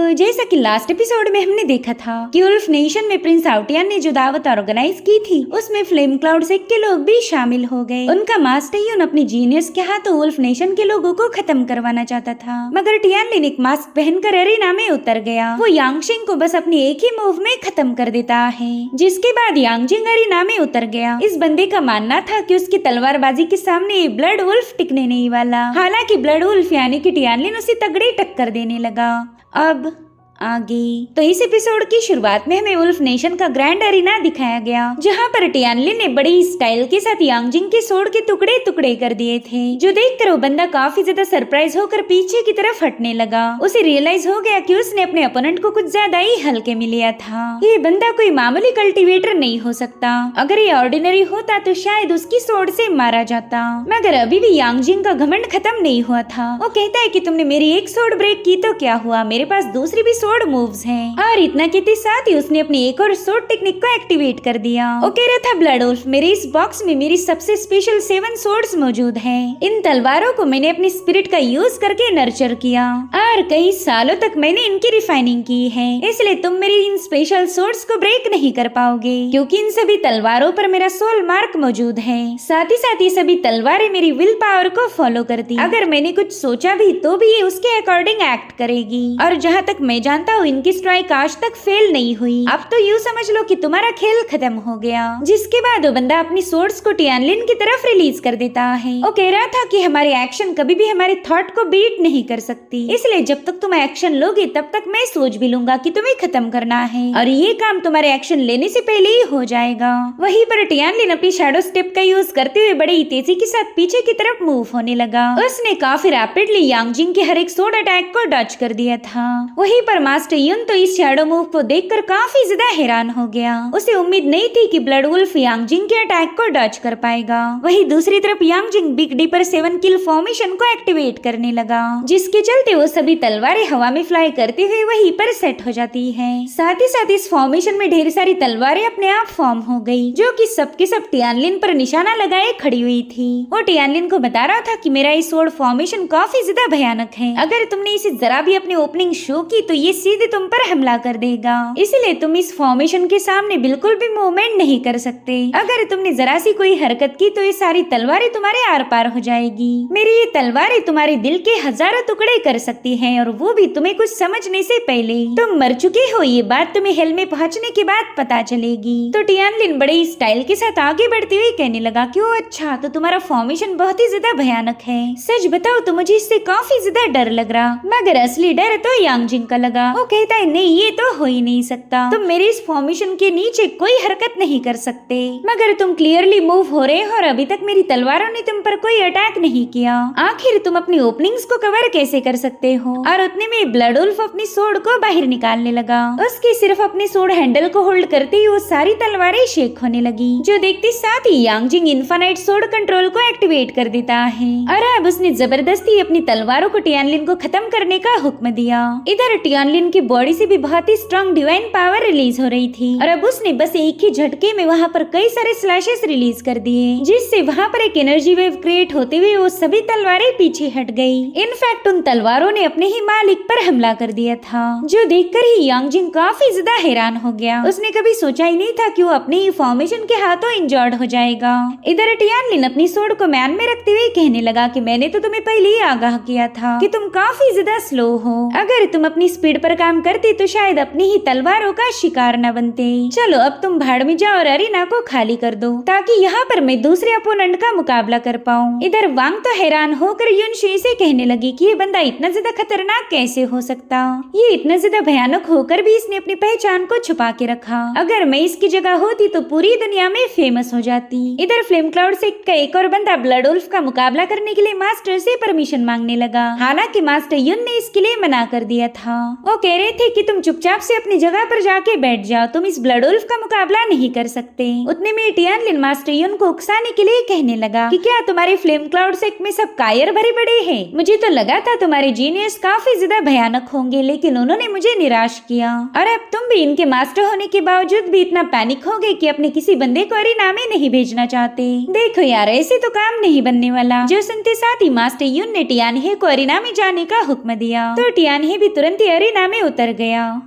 तो जैसा कि लास्ट एपिसोड में हमने देखा था कि उल्फ नेशन में प्रिंस आउटियन ने जो दावत ऑर्गेनाइज की थी उसमें फ्लेम क्लाउड सेक्ट के लोग भी शामिल हो गए। उनका मास्टर यून अपनी जीनियस के हाथों उल्फ नेशन के लोगों को खत्म करवाना चाहता था, मगर टियानलिन एक मास्क पहनकर अरेना में उतर गया। वो यांगशिंग को बस अपनी एक ही मूव में खत्म कर देता है, जिसके बाद यांगजिंग अरेना में उतर गया। इस बंदे का मानना था कि उसकी तलवारबाजी के सामने ब्लड वुल्फ टिकने नहीं वाला। हालांकि ब्लड वुल्फ यानी कि टियानलिन उसे तगड़ी टक्कर देने लगा। अब आगे तो इस एपिसोड की शुरुआत में हमें उल्फ नेशन का ग्रैंड अरीना दिखाया गया, जहां पर टियानलिन ने बड़ी स्टाइल के साथ यांगजिंग के सोड के टुकड़े टुकड़े कर दिए थे, जो देखकर वो बंदा काफी ज्यादा सरप्राइज होकर पीछे की तरफ हटने लगा। उसे रियलाइज हो गया कि उसने अपने अपोनेंट को कुछ ज्यादा ही हल्के में लिया था। ये बंदा कोई मामूली कल्टीवेटर नहीं हो सकता। अगर ये ऑर्डिनरी होता तो शायद उसकी सोड से मारा जाता, मगर अभी भी यांगजिंग का घमंड खत्म नहीं हुआ था। वो कहता है कि तुमने मेरी एक सोड ब्रेक की तो क्या हुआ, मेरे पास दूसरी भी सोड मूव्स हैं। और इतना कहते साथ ही उसने अपनी एक और सोड टेक्निक को एक्टिवेट कर दिया। वो कह रहा था ब्लड वुल्फ, मेरे इस बॉक्स में मेरी सबसे स्पेशल 7 सोड्स मौजूद हैं। इन तलवारों को मैंने अपनी स्पिरिट का यूज करके नर्चर किया और कई सालों तक मैंने इनकी रिफाइनिंग की है, इसलिए तुम मेरी इन स्पेशल सोड्स को ब्रेक नहीं कर पाओगे, क्योंकि इन सभी तलवारों पर मेरा सोल मार्क मौजूद है। साथ ही ये सभी तलवारें मेरी विल पावर को फॉलो करती। अगर मैंने कुछ सोचा भी तो भी ये उसके अकॉर्डिंग एक्ट करेगी। और जहाँ तक मैं जानता हूँ इनकी स्ट्राइक आज तक फेल नहीं हुई। अब तो यूँ समझ लो कि तुम्हारा खेल खत्म हो गया। जिसके बाद वो बंदा अपनी सोर्ड्स को टियानलिन की तरफ रिलीज कर देता है। वो कह रहा था कि हमारी एक्शन कभी भी हमारे थॉट को बीट नहीं कर सकती, इसलिए जब तक तुम एक्शन लोगे तब तक मैं सोच भी लूंगा कि तुम्हें खत्म करना है, और ये काम तुम्हारे एक्शन लेने से पहले ही हो जाएगा। वहीं पर टियानलिन अपनी शैडो स्टेप का यूज करते हुए बड़ी तेजी के साथ पीछे की तरफ मूव होने लगा। उसने काफी रैपिडली यांगजिंग के हर एक सोड अटैक को डच कर दिया था। वहीं पर मास्टर यून तो इस शैडो मूव को देखकर काफी ज्यादा हैरान हो गया। उसे उम्मीद नहीं थी कि ब्लड वुल्फ यांगजिंग के अटैक को डच कर पाएगा। वहीं दूसरी तरफ यांगजिंग बिग डीपर 7 किल फॉर्मेशन को एक्टिवेट करने लगा, जिसके चलते वो सभी तलवारें हवा में फ्लाई करते हुए वहीं पर सेट हो जाती है। साथ ही इस फॉर्मेशन में ढेर सारी तलवारें अपने आप फॉर्म हो गई, जो कि सबके सब टियानलिन पर निशाना लगाए खड़ी हुई थी। वो टियानलिन को बता रहा था कि मेरा ये स्वॉर्ड फॉर्मेशन काफी ज्यादा भयानक है। अगर तुमने इसे जरा भी अपनी ओपनिंग शो की तो ये सीधे तुम पर हमला कर देगा, इसलिए तुम इस फॉर्मेशन के सामने बिल्कुल भी मूवमेंट नहीं कर सकते। अगर तुमने जरा सी कोई हरकत की तो ये सारी तलवारें तुम्हारे आर पार हो जाएगी। मेरी ये तलवारें तुम्हारे दिल के हजारों टुकड़े कर सकती हैं, और वो भी तुम्हें कुछ समझने से पहले। तुम मर चुके हो, ये बात तुम्हें हेल में पहुंचने के बाद पता चलेगी। तो टियानलिन बड़े स्टाइल के साथ आगे बढ़ते हुए कहने लगा कि ओ अच्छा, तो तुम्हारा फॉर्मेशन बहुत ही ज्यादा भयानक है। सच बताओ तो मुझे इससे काफी ज्यादा डर लग रहा, मगर असली डर तो यांगजिंग का लगा। वो कहता है नहीं, ये तो हो ही नहीं सकता। तुम मेरे इस फॉर्मेशन के नीचे कोई हरकत नहीं कर सकते, मगर तुम क्लियरली मूव हो रहे हो और अभी तक मेरी तलवारों ने तुम पर कोई अटैक नहीं किया। आखिर तुम अपनी ओपनिंग्स को कवर कैसे कर सकते हो? और उतने में ब्लड वुल्फ अपनी सोड को बाहर निकालने लगा। उसके सिर्फ अपने सोड हैंडल को होल्ड करते ही वो सारी तलवारें शेक होने लगी, जो देखते साथ ही यांगजिंग इनफाइनाइट सोड कंट्रोल को एक्टिवेट कर देता है। और अब उसने जबरदस्ती अपनी तलवारों को टियानलिन को खत्म करने का हुक्म दिया। इधर टियानलिन की बॉडी से भी बहुत ही स्ट्रॉन्ग डिवाइन पावर रिलीज हो रही थी, और अब उसने बस एक ही झटके में वहाँ पर कई सारे स्लैशेस रिलीज कर दिए, जिससे वहाँ पर एक एनर्जी वेव क्रिएट होते हुए वो सभी तलवारें पीछे हट गई। इनफैक्ट उन तलवारों ने अपने ही मालिक पर हमला कर दिया था, जो देखकर ही यांगजिंग काफी ज्यादा हैरान हो गया। उसने कभी सोचा ही नहीं था कि वो अपने ही फॉर्मेशन के हाथों इंजर्ड हो जाएगा। इधर टियानलिन अपनी सोड को म्यान में रखते हुए कहने लगा कि मैंने तो तुम्हें पहले ही आगाह किया था कि तुम काफी ज्यादा स्लो हो। अगर तुम अपनी स्पीड पर काम करते तो शायद अपनी ही तलवारों का शिकार न बनते। चलो अब तुम भाड़ में जाओ और अरीना को खाली कर दो, ताकि यहाँ पर मैं दूसरे अपोनेंट का मुकाबला कर पाऊँ। इधर वांग तो हैरान होकर युनशी से कहने लगी कि ये बंदा इतना ज्यादा खतरनाक कैसे हो सकता? ये इतना ज्यादा भयानक होकर भी इसने अपनी पहचान को छुपा के रखा। अगर मैं इसकी जगह होती तो पूरी दुनिया में फेमस हो जाती। इधर फ्लेम क्लाउड सेक्ट का एक और बंदा ब्लड वुल्फ का मुकाबला करने के लिए मास्टर से परमिशन मांगने लगा। हालांकि मास्टर युन ने इसके लिए मना कर दिया था। वो कह रहे थे कि तुम चुपचाप से अपनी जगह पर जाके बैठ जाओ, तुम इस ब्लड वुल्फ का मुकाबला नहीं कर सकते। उतने में टियानलिन मास्टर युन को उकसाने के लिए कहने लगा कि क्या तुम्हारे फ्लेम क्लाउड सेक्ट में सब कायर भरे पड़े हैं? मुझे तो लगा था तुम्हारे जीनियस काफी ज्यादा भयानक होंगे, लेकिन उन्होंने मुझे निराश किया। और अब तुम भी इनके मास्टर होने के बावजूद भी इतना पैनिक हो गए कि अपने किसी बंदे को अरीना में नहीं भेजना चाहते। देखो यार, ऐसे तो काम नहीं बनने वाला। जो सुनते साथ ही मास्टर युन ने टियानहे को अरीना में जाने का हुक्म दिया, तो टियानहे भी तुरंत ही अरीना सेना में उतर गया।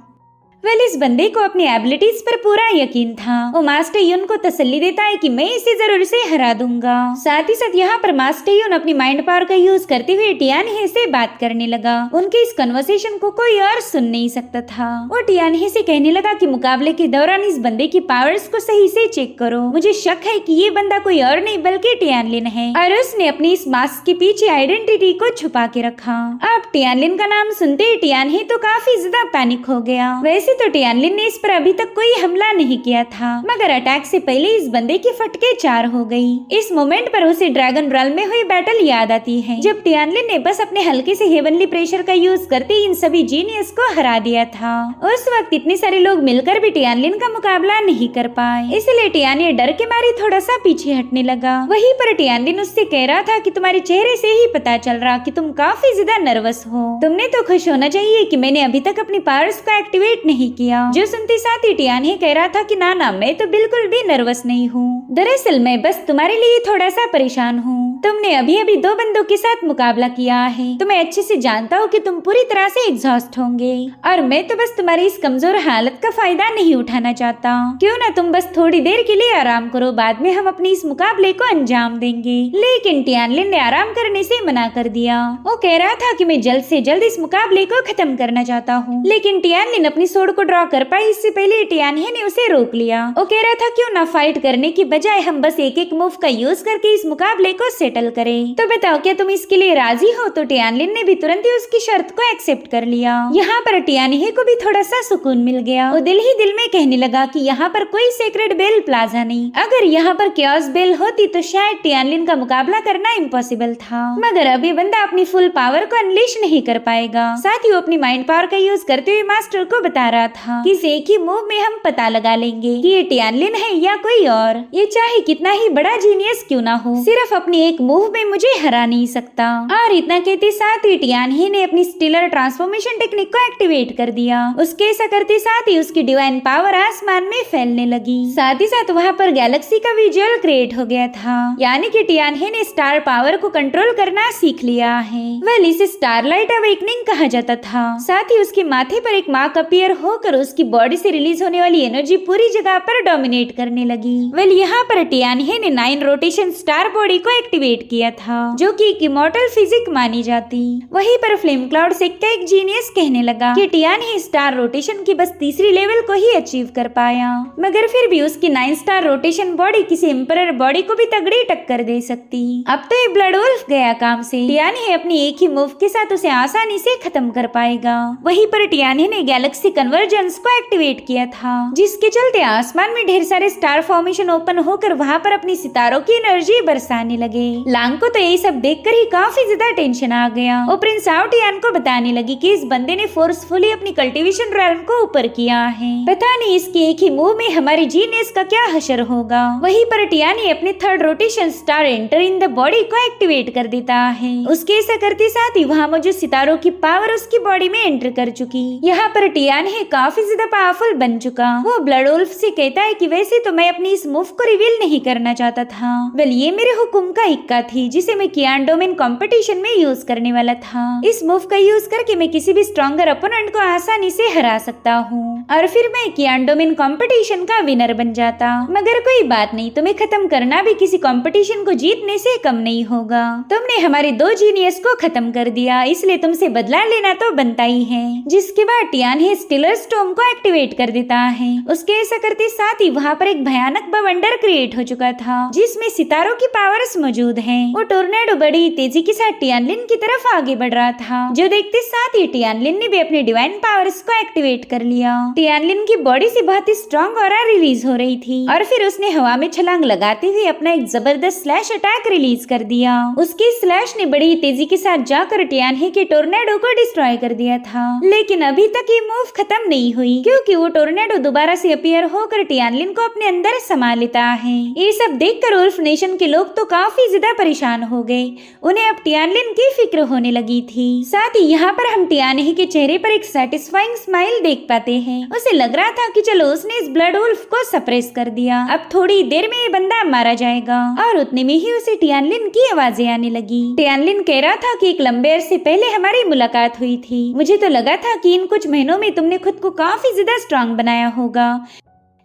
इस बंदे को अपनी एबिलिटीज पर पूरा यकीन था। वो मास्टर यून को तसल्ली देता है कि मैं इसे जरूर से हरा दूंगा। साथ ही साथ यहाँ पर मास्टर यून अपनी माइंड पावर का यूज करते हुए टियान हे से बात करने लगा। उनके इस कन्वर्सेशन को कोई और सुन नहीं सकता था। वो टियान हे से कहने लगा कि मुकाबले के दौरान इस बंदे की पावर्स को सही से चेक करो। मुझे शक है कि ये बंदा कोई और नहीं बल्कि टियानलिन है और उसने अपनी इस मास्क के पीछे आइडेंटिटी को छुपा के रखा। अब टियानलिन का नाम सुनते ही टियान हे तो काफी ज्यादा पैनिक हो गया। वैसे तो टियानलिन ने इस पर अभी तक कोई हमला नहीं किया था, मगर अटैक से पहले इस बंदे की फटके 4 हो गई। इस मोमेंट पर उसे ड्रैगन रॉल में हुई बैटल याद आती है, जब टियानलिन ने बस अपने हल्के से हेवनली प्रेशर का यूज करते इन सभी जीनियस को हरा दिया था। उस वक्त इतने सारे लोग मिलकर भी टियानलिन का मुकाबला नहीं कर पाए, इसलिए टियान डर के मारे थोड़ा सा पीछे हटने लगा। वहीं पर टियानलिन उससे कह रहा था कि तुम्हारे चेहरे से ही पता चल रहा कि तुम काफी ज्यादा नर्वस हो। तुमने तो खुश होना चाहिए कि मैंने अभी तक अपनी पावर्स को एक्टिवेट नहीं किया। जो सुनते साथ ही टियान ही कह रहा था कि ना मैं तो बिल्कुल भी नर्वस नहीं हूँ। दरअसल मैं बस तुम्हारे लिए थोड़ा सा परेशान हूँ। तुमने अभी अभी 2 बंदों के साथ मुकाबला किया है, तो मैं अच्छे से जानता हूँ कि तुम पूरी तरह से एग्जॉस्ट होंगे और मैं तो बस तुम्हारी इस कमजोर हालत का फायदा नहीं उठाना चाहता। क्यों ना तुम बस थोड़ी देर के लिए आराम करो, बाद में हम अपने इस मुकाबले को अंजाम देंगे। लेकिन टियानलिन ने आराम करने से मना कर दिया। वो कह रहा था कि मैं जल्द से जल्द इस मुकाबले को खत्म करना चाहता हूँ, लेकिन टियानलिन अपनी सोड को ड्रॉ कर पाई इससे पहले टियान हे ने उसे रोक लिया। वो कह रहा था क्यों ना फाइट करने की बजाय हम बस एक एक मूव का यूज करके इस मुकाबले को सेटल करें। तो बताओ क्या तुम इसके लिए राजी हो? तो टियानलिन ने भी तुरंत ही उसकी शर्त को एक्सेप्ट कर लिया। यहाँ पर टियान हे को भी थोड़ा सा सुकून मिल गया। वो दिल ही दिल में कहने लगा कि यहाँ पर कोई सेक्रेट बेल प्लाजा नहीं, अगर यहाँ पर क्योस बेल होती तो शायद टियानलिन का मुकाबला करना इम्पॉसिबल था, मगर अब ये बंदा अपनी फुल पावर को अनलीश नहीं कर पाएगा। साथ ही वो अपनी माइंड पावर का यूज करते हुए मास्टर को बता रहा था कि एक ही मूव में हम पता लगा लेंगे कि ये टियानलिन है या कोई और। ये चाहे कितना ही बड़ा जीनियस क्यों ना हो, सिर्फ अपनी एक मूव में मुझे हरा नहीं सकता। और इतना कहते साथ ही टियान ही ने अपनी स्टीलर ट्रांसफॉर्मेशन टेक्निक को एक्टिवेट कर दिया। उसके ऐसा करते साथ ही उसकी डिवाइन पावर आसमान में फैलने लगी। साथ ही साथ वहाँ पर गैलेक्सी का विजुअल क्रिएट हो गया था, यानी कि टियान ही ने स्टार पावर को कंट्रोल करना सीख लिया है। वेल इसे स्टारलाइट अवेकनिंग कहा जाता था। साथ ही उसके माथे पर एक मार्क अपीयर होकर उसकी बॉडी से रिलीज होने वाली एनर्जी पूरी जगह पर डोमिनेट करने लगी। वेल यहाँ पर टियान हे ने 9 रोटेशन स्टार बॉडी को एक्टिवेट किया था, जो कि एक इमॉर्टल फिजिक मानी जाती। वहीं पर फ्लेम क्लाउड सेक्ट का एक जीनियस कहने लगा कि टियान हे स्टार रोटेशन की बस 3री लेवल को ही अचीव कर पाया, मगर फिर भी उसकी 9 स्टार रोटेशन बॉडी किसी एम्परर बॉडी को भी तगड़ी टक्कर दे सकती। अब तो ये ब्लड वुल्फ गया काम से। टियान हे अपनी एक ही मूव के साथ उसे आसानी से खत्म कर पाएगा। वहीं पर टियान हे ने गैलेक्सी कन्वर्जेंस को एक्टिवेट किया था, जिसके चलते आसमान में ढेर सारे स्टार फॉर्मेशन ओपन होकर वहाँ पर अपनी सितारों की एनर्जी बरसाने लगे। लांग को तो यही सब देखकर ही काफी ज्यादा टेंशन आ गया। वो प्रिंस आउटियान को बताने लगी कि इस बंदे ने फोर्सफुली अपनी कल्टीवेशन रैल्म को ऊपर किया है, पता नहीं इसके एक ही मूव में हमारे जीनियस का क्या हशर होगा। वहीं पर टियानी अपने 3rd rotation star enter in the body को एक्टिवेट कर देता है। उसके ऐसा करते साथ ही वहाँ मौजूद सितारों की पावर उसकी बॉडी में एंटर कर चुकी। यहाँ पर टियान है काफी ज्यादा पावरफुल बन चुका। वो ब्लड वुल्फ से कहता है कि वैसे तो मैं अपनी इस मूव को रिवील नहीं करना चाहता था। वेल ये मेरे हुक्म का इक्का थी जिसे मैं कियान डोमेन कंपटीशन में यूज करने वाला था। इस मूव का यूज करके मैं किसी भी स्ट्रॉन्गर अपोनेंट को आसानी से हरा सकता हूँ और फिर मैं कियान डोमेन कंपटीशन का विनर बन जाता। मगर कोई बात नहीं, तुम्हें खत्म करना भी किसी कंपटीशन को जीतने से कम नहीं होगा। तुमने हमारे 2 जीनियस को खत्म कर दिया, इसलिए तुमसे बदला लेना तो बनता ही है। जिसके बाद टियान हे स्टीलर स्टॉर्म को एक्टिवेट कर देता है। उसके ऐसा करते साथ ही वहाँ पर एक भयानक बवंडर क्रिएट हो चुका था, जिसमें सितारों की पावर्स मौजूद हैं। वो टोर्नेडो बड़ी तेजी के साथ टियानलिन की तरफ आगे बढ़ रहा था, जो देखते साथ ही टियानलिन ने भी अपने डिवाइन पावर्स को एक्टिवेट कर लिया। टियानलिन की बॉडी से बहुत ही स्ट्रॉन्ग ऑरा रिलीज हो रही थी और फिर उसने हवा में छलांग लगाते हुए अपना एक जबरदस्त स्लैश अटैक रिलीज कर दिया। उसके स्लैश ने बड़ी तेजी के साथ जाकर टियान हे के टोर्नेडो को डिस्ट्रॉय कर दिया था। लेकिन अभी तक ये मूव खत्म नहीं हुई, क्योंकि वो टोर्नेडो दोबारा से अपीयर होकर टियानलिन को अपने अंदर समा लेता है। ये सब देखकर वुल्फ नेशन के लोग तो काफी ज्यादा परेशान हो गए। उन्हें अब टियानलिन की फिक्र होने लगी थी। साथ ही यहाँ पर हम टियान हे के चेहरे पर एक सेटिस्फाइंग स्माइल देख पाते हैं। उसे लग रहा था कि चलो उसने इस ब्लड वुल्फ को सप्रेस कर दिया, अब थोड़ी देर में ये बंदा मारा जाएगा। और उतने में ही उसे टियानलिन की आवाजें आने लगी। टियानलिन कह रहा था कि एक लंबे अरसे पहले हमारी मुलाकात हुई थी, मुझे तो लगा था कि इन कुछ महीनों में तुमने खुद को काफी ज्यादा स्ट्रांग बनाया होगा,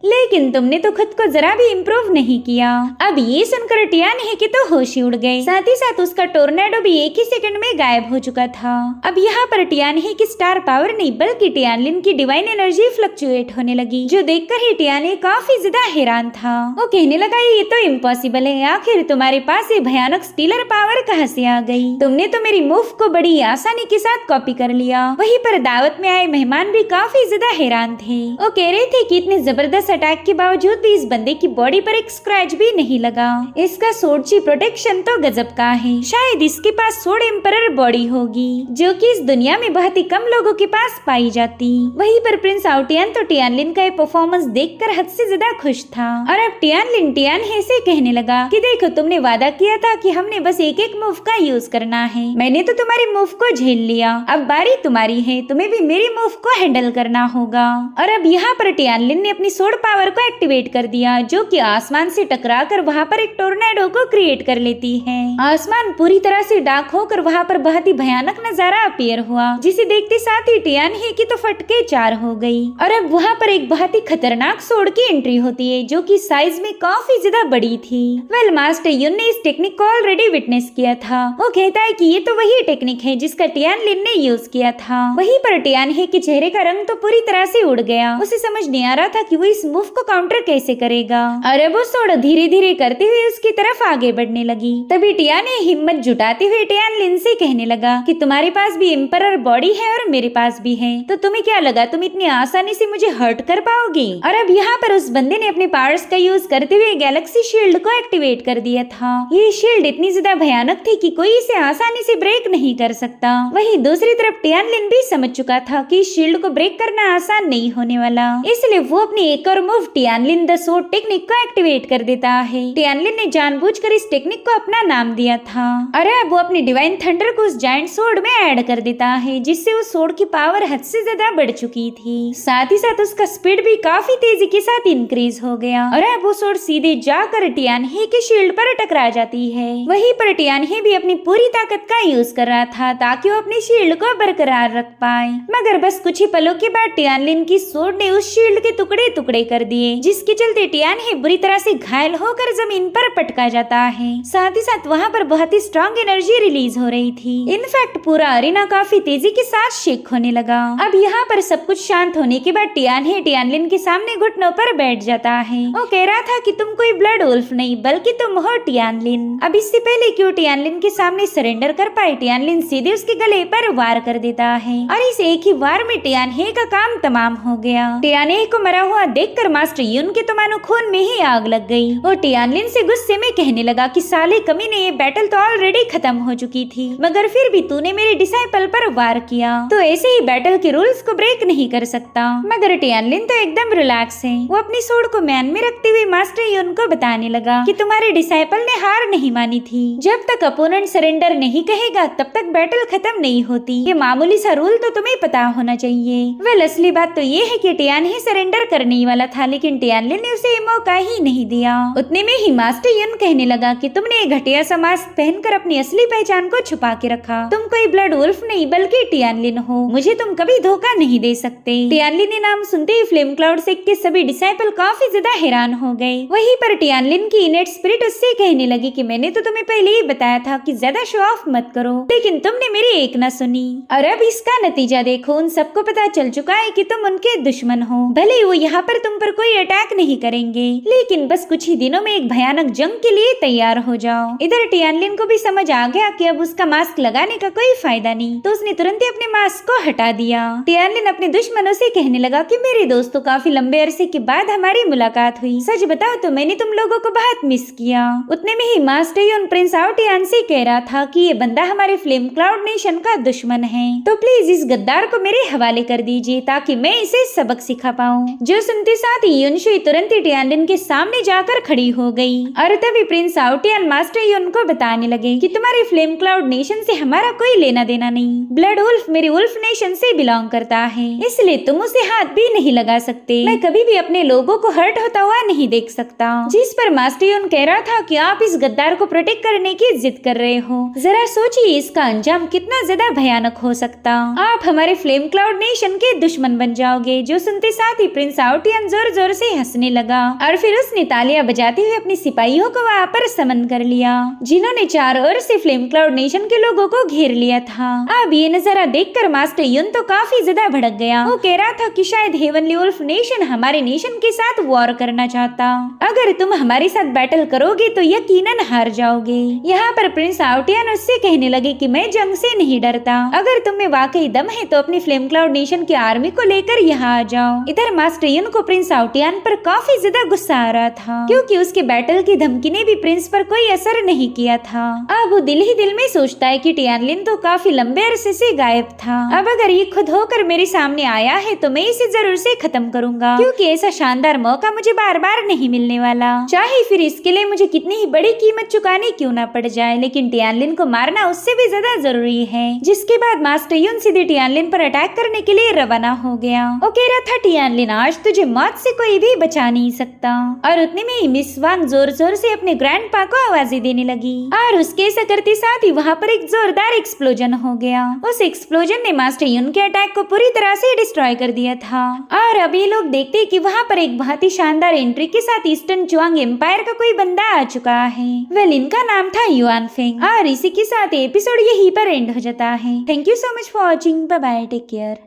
लेकिन तुमने तो खुद को जरा भी इम्प्रूव नहीं किया। अब ये सुनकर टियानहे के तो होश ही उड़ गए, साथ ही साथ उसका टोर्नेडो भी एक ही सेकंड में गायब हो चुका था। अब यहाँ पर टियानहे की स्टार पावर नहीं बल्कि टियानलिन की डिवाइन एनर्जी फ्लक्चुएट होने लगी, जो देखकर ही टियानहे काफी ज्यादा हैरान था। वो कहने लगा ये तो इम्पॉसिबल है, आखिर तुम्हारे पास ये भयानक स्टीलर पावर कहाँ से आ गई? तुमने तो मेरी मूव को बड़ी आसानी के साथ कॉपी कर लिया। वहीं पर दावत में आए मेहमान भी काफी ज्यादा हैरान थे। वो कह रहे थे कि इतने जबरदस्त अटैक के बावजूद भी इस बंदे की बॉडी पर एक स्क्रैच भी नहीं लगा। इसका सोर्ची प्रोटेक्शन तो गजब का है, शायद इसके पास सोर्ड एम्परर बॉडी होगी, जो कि इस दुनिया में बहुत ही कम लोगों के पास पाई जाती। वहीं पर प्रिंस आउटियन तो टियानलिन का परफॉर्मेंस देखकर हद से ज्यादा खुश था। और अब टियानलिन टियानहे से कहने लगा कि देखो, तुमने वादा किया था कि हमने बस एक एक मूव का यूज करना है, मैंने तो तुम्हारी मूव को झेल लिया, अब बारी तुम्हारी है, तुम्हें भी मेरी मूव को हैंडल करना होगा। और अब यहाँ पर टियानलिन ने अपनी सोर्ड पावर को एक्टिवेट कर दिया, जो कि आसमान से टकराकर वहाँ पर एक टोर्नेडो को क्रिएट कर लेती है। आसमान पूरी तरह से डार्क होकर वहाँ पर बहुत ही भयानक नजारा अपीयर हुआ, जिसे देखते साथ ही टियानहे की तो फटके चार हो गई। और अब वहाँ पर एक बहुत ही खतरनाक सोर्ड की एंट्री होती है, जो कि साइज में काफी ज्यादा बड़ी थी। वेल, मास्टर युन ने इस टेक्निक को ऑलरेडी विटनेस किया था। वो कहता है कि ये तो वही टेक्निक है जिसका टियानलिन ने यूज किया था। वहीं पर टियानहे के चेहरे का रंग तो पूरी तरह से उड़ गया, उसे समझ नहीं आ रहा था कि वो इस मूव को काउंटर कैसे करेगा। और अब वो सोर्ड धीरे धीरे करते हुए उसकी तरफ आगे बढ़ने लगी। तभी टियाने हिम्मत जुटाते हुए टियानलिन से कहने लगा कि तुम्हारे पास भी एम्परर बॉडी है और मेरे पास भी है, तो तुम्हें क्या लगा तुम इतनी आसानी से मुझे हर्ट कर पाओगी? और अब यहाँ पर उस बंदे ने अपने पावर्स का यूज करते हुए गैलेक्सी शील्ड को एक्टिवेट कर दिया था। ये शील्ड इतनी ज्यादा भयानक थी कि कोई इसे आसानी से ब्रेक नहीं कर सकता। वहीं दूसरी तरफ टियानलिन भी समझ चुका था कि इस शील्ड को ब्रेक करना आसान नहीं होने वाला, इसलिए वो अपनी एक और मूव टियानलिन द सोर्ड टेक्निक को एक्टिवेट कर देता है। टियानलिन ने जानबूझकर इस टेक्निक को अपना नाम दिया था। और अब वो अपनी डिवाइन थंडर को उस जायंट सोर्ड में ऐड कर देता है, जिससे उस सोर्ड की पावर हद से ज्यादा बढ़ चुकी थी। साथ ही साथ उसका स्पीड भी काफी तेजी के साथ इंक्रीज हो गया। और अब वो सोर्ड सीधे जाकर टियानहे के शील्ड पर टकरा जाती है। वहीं पर टियानहे भी अपनी पूरी ताकत का यूज कर रहा था ताकि वो अपने शील्ड को बरकरार रख पाए। मगर बस कुछ ही पलों के बाद टियानलिन की सोर्ड ने उस शील्ड के टुकड़े टुकड़े कर दिए, जिसके चलते टियानहे बुरी तरह से घायल होकर जमीन पर पटका जाता है। साथ ही साथ वहाँ पर बहुत ही स्ट्रॉन्ग एनर्जी रिलीज हो रही थी। इनफैक्ट पूरा अरीना काफी तेजी के साथ शेक होने लगा। अब यहाँ पर सब कुछ शांत होने के बाद टियानहे टियानलिन के सामने घुटनों पर बैठ जाता है। वो कह रहा था कि तुम कोई ब्लड वुल्फ नहीं बल्कि तुम हो टियानलिन। अब इससे पहले कि वो टियानलिन के सामने सरेंडर कर पाए, टियानलिन सीधे उसके गले पर वार कर देता है और इस एक ही वार में टियानहे का काम तमाम हो गया। टियानहे को मरा हुआ देखकर मास्टर युन के तो मानो खून में ही आग लग गई। वो टियानलिन से गुस्से में कहने लगा कि साले कमीने, ये बैटल तो ऑलरेडी खत्म हो चुकी थी, मगर फिर भी तूने मेरे डिसाइपल पर वार किया, तो ऐसे ही बैटल के रूल्स को ब्रेक नहीं कर सकता। मगर टियानलिन तो एकदम रिलैक्स है। वो अपनी सोर्ड को म्यान में रखते हुए मास्टर युन को बताने लगा कि तुम्हारे डिसाइपल ने हार नहीं मानी थी। जब तक अपोनेंट सरेंडर नहीं कहेगा तब तक बैटल खत्म नहीं होती। ये मामूली सा रूल तो तुम्हें पता होना चाहिए। वेल, असली बात तो ये है कि टियानहे सरेंडर करने वाला था, लेकिन टियानलिन ने उसे मौका ही नहीं दिया। उतने में ही मास्टर युन कहने लगा कि तुमने एक घटिया सा मास्क पहनकर अपनी असली पहचान को छुपा के रखा। तुम कोई ब्लड वुल्फ नहीं बल्कि टियानलिन हो। मुझे तुम कभी धोखा नहीं दे सकते। टियानलिन ने नाम सुनते ही फ्लेम क्लाउड सेक के सभी डिसाइपल काफी ज्यादा हैरान हो गए। वहीं पर टियानलिन की इनेट स्पिरिट उससे कहने लगी कि मैंने तो तुम्हें पहले ही बताया था कि ज्यादा शो ऑफ मत करो, लेकिन तुमने मेरी एक न सुनी। और अब इसका नतीजा देखो, उन सबको पता चल चुका है कि तुम उनके दुश्मन हो। भले वो यहाँ पर तुम पर कोई अटैक नहीं करेंगे, लेकिन बस कुछ ही दिनों में एक भयानक जंग के लिए तैयार हो जाओ। इधर टियानलिन को भी समझ आ गया कि अब उसका मास्क लगाने का कोई फायदा नहीं, तो उसने तुरंत ही अपने मास्क को हटा दिया। टियानलिन अपने दुश्मनों से कहने लगा कि मेरे दोस्तों, काफी लंबे अरसे के बाद हमारी मुलाकात हुई। सच बताओ तो मैंने तुम लोगों को बहुत मिस किया। उतने में ही मास्टर युन प्रिंस आउटियन से कह रहा था कि ये बंदा हमारे फ्लेम क्लाउड नेशन का दुश्मन है, तो प्लीज इस गद्दार को मेरे हवाले कर दीजिए ताकि मैं इसे सबक सिखा पाऊँ। जो सुनते साथ ही युनशुई तुरंत ही टियानलिन के सामने जाकर खड़ी हो गई और तभी प्रिंस आउटियन मास्टर युन को बताने लगे कि तुम्हारे फ्लेम क्लाउड नेशन से हमारा कोई लेना देना नहीं। ब्लड वुल्फ मेरी वुल्फ नेशन से बिलोंग करता है, इसलिए तुम उसे हाथ भी नहीं लगा सकते। मैं कभी भी अपने लोगों को हर्ट होता हुआ नहीं देख सकता। जिस पर मास्टर युन कह रहा था कि आप इस गद्दार को प्रोटेक्ट करने की जिद कर रहे हो, जरा सोचिए इसका अंजाम कितना ज्यादा भयानक हो सकता। आप हमारे फ्लेम क्लाउड नेशन के दुश्मन बन जाओगे। जो सुनते साथ ही प्रिंस आउटियन जोर जोर से हंसने लगा और फिर उसने तालियां बजाते हुए अपने सिपाहियों को वहाँ पर समन कर लिया, जिन्होंने चारों ओर से फ्लेम क्लाउड नेशन के लोगों को घेर लिया था। अब ये नजारा देखकर मास्टर युन तो काफी ज्यादा भड़क गया। वो कह रहा था कि शायद हेवनली वुल्फ नेशन हमारे नेशन के साथ वॉर करना चाहता। अगर तुम हमारे साथ बैटल करोगे तो यकीनन हार जाओगे। यहाँ पर प्रिंस आउटियन उससे कहने लगे कि मैं जंग से नहीं डरता। अगर तुम में वाकई दम है तो अपनी फ्लेम क्लाउड नेशन की आर्मी को लेकर यहाँ आ जाओ। इधर मास्टर युन को प्रिंस आउटियन पर काफी ज्यादा गुस्सा आ रहा था, क्योंकि उसके बैटल की धमकी ने भी प्रिंस पर कोई असर नहीं किया था। अब वो दिल ही दिल में सोचता है कि टियानलिन तो काफी लंबे अरसे से गायब था। अब अगर ये खुद होकर मेरे सामने आया है तो मैं इसे जरूर से खत्म करूंगा, क्योंकि ऐसा शानदार मौका मुझे बार बार नहीं मिलने वाला। चाहे फिर इसके लिए मुझे कितनी ही बड़ी कीमत चुकानी क्यों ना पड़ जाए, लेकिन टियानलिन को मारना उससे भी ज्यादा जरूरी है। जिसके बाद मास्टर युन सीधे टियानलिन पर अटैक करने के लिए रवाना हो गया। वो कह रहा था टियानलिन आज तुझे मौत से कोई भी बचा नहीं सकता। और उतने में ही मिस वांग जोर जोर से अपने ग्रैंडपा को आवाजें देने लगी और उसके ऐसा करते साथ ही वहाँ पर एक जोरदार एक्सप्लोजन हो गया। उस एक्सप्लोजन ने मास्टर युन के अटैक को पूरी तरह से डिस्ट्रॉय कर दिया था। और अब ये लोग देखते कि वहाँ पर एक बहुत ही शानदार एंट्री के साथ ईस्टर्न चुआंग एम्पायर का कोई बंदा आ चुका है। वेल इनका नाम था युआन फेंग। और इसी के साथ एपिसोड यहीं पर एंड हो जाता है। Thank you so much for watching. Bye bye, take care.